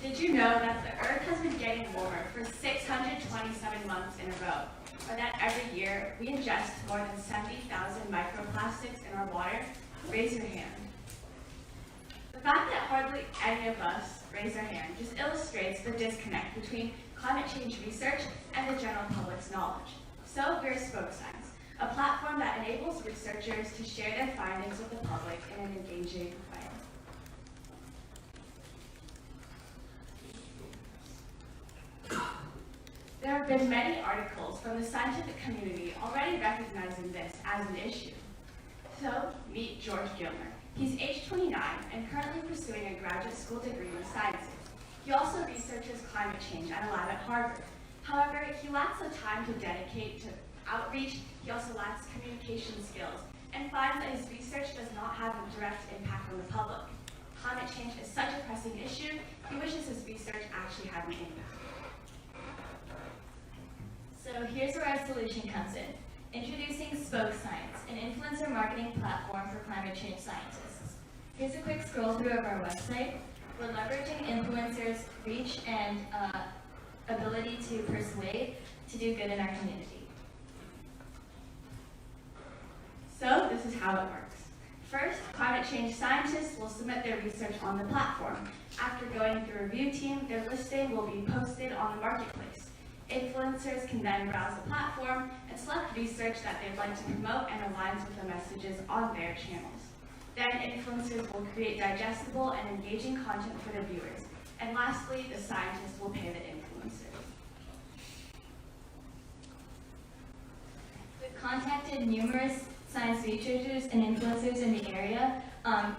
Did you know that the Earth has been getting warmer for 627 months in a row? Or that every year we ingest more than 70,000 microplastics in our water? Raise your hand. The fact that hardly any of us raise our hand just illustrates the disconnect between climate change research and the general public's knowledge. So we're Spokescience, a platform that enables researchers to share their findings with the public in an engaging way. There have been many articles from the scientific community already recognizing this as an issue. So, meet George Gilmer. He's age 29 and currently pursuing a graduate school degree in sciences. He also researches climate change at a lab at Harvard. However, he lacks the time to dedicate to outreach. He also lacks communication skills and finds that his research does not have a direct impact on the public. Climate change is such a pressing issue, he wishes his research actually had an impact. So here's where our solution comes in. Introducing Spokescience, an influencer marketing platform for climate change scientists. Here's a quick scroll through of our website. We're leveraging influencers' reach and ability to persuade to do good in our community. So this is how it works. First, climate change scientists will submit their research on the platform. After going through a review team, their listing will be posted on the marketplace. Influencers can then browse the platform and select research that they'd like to promote and aligns with the messages on their channels. Then influencers will create digestible and engaging content for the viewers. And lastly, the scientists will pay the influencers. We've contacted numerous science researchers and influencers in the area.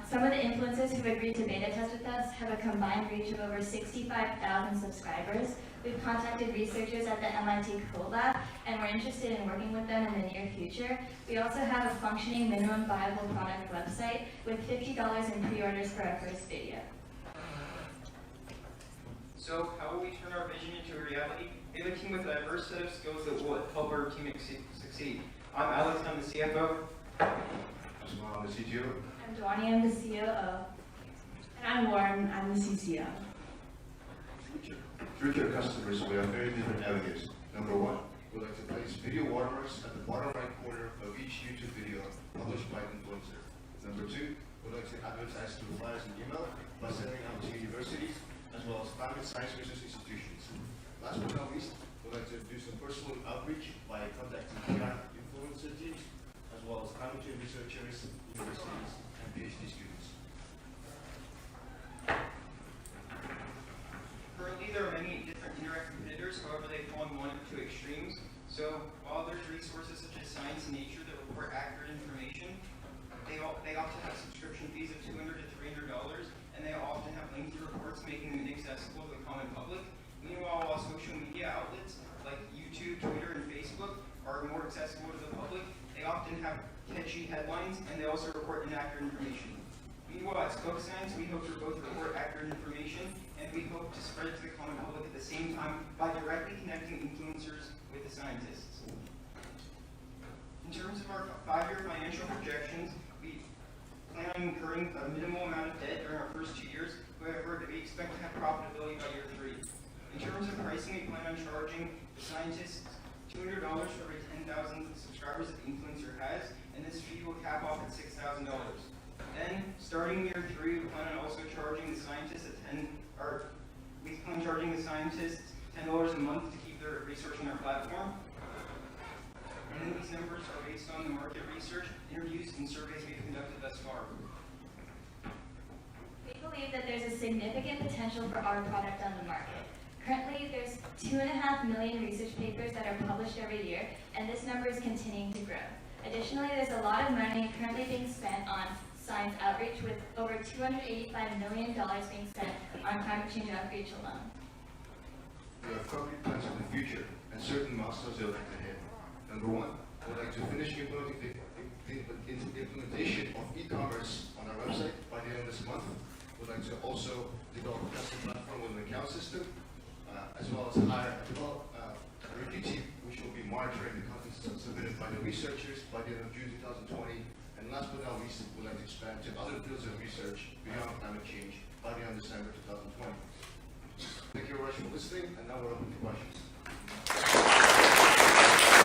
Some of the influencers who've agreed to beta test with us have a combined reach of over 65,000 subscribers. We've contacted researchers at the MIT CoLab, and we're interested in working with them in the near future. We also have a functioning minimum viable product website with $50 in pre-orders for our first video. So how will we turn our vision into a reality? We have a team with a diverse set of skills that will help our team succeed. I'm Alex, I'm the CFO. Smaiyl, I'm the CTO. I'm Dhwani, I'm the COO. And I'm Warren, I'm the CCO. Future customers, we have very different avenues. Number one, we like to place video watermarks at the bottom right corner of each YouTube video published by an influencer. Number two, we like to advertise through flyers and email by sending out to universities as well as climate science research institutions. Last but not least, we like to do some personal outreach by contacting influencer teams as well as climate change researchers, universities, and PhD students. Currently, there are many different indirect competitors, however, they fall in one of two extremes. So, while there's resources such as Science and Nature that report accurate information, they often have subscription fees of $200 to $300, and they often have lengthy reports making them inaccessible to the common public. Meanwhile, while social media outlets like YouTube, Twitter, and Facebook are more accessible to the public, they often have catchy headlines, and they also report inaccurate information. Meanwhile, at Spokescience, we hope to both report accurate information, and we hope to spread it to the common public at the same time by directly connecting influencers with the scientists. In terms of our 5-year financial projections, we plan on incurring a minimal amount of debt during our first 2 years. However, we expect to have profitability by year 3. In terms of pricing, we plan on charging the scientists $200 for every 10,000 subscribers that the influencer has, and this fee will cap off at $6,000. Then, starting year 3, we plan on also charging the scientists $10 a month to keep their research on our platform. And these numbers are based on the market research, interviews, and surveys we've conducted thus far. We believe that there's a significant potential for our product on the market. Currently, there's 2.5 million research papers that are published every year, and this number is continuing to grow. Additionally, there's a lot of money currently being spent on science outreach, with over $285 million being spent on climate change outreach alone. We have concrete plans for the future and certain milestones that we'd like to hit. Number one, we'd like to finish implementing the implementation of e-commerce on our website by the end of this month. We'd like to also develop a custom platform with an account system, as well as develop a review team which will be monitoring the content submitted by the researchers by the end of June 2020. And last but not least, we'd like to expand to other fields of research beyond climate change by the end of December 2020. listening, and now we're open for questions.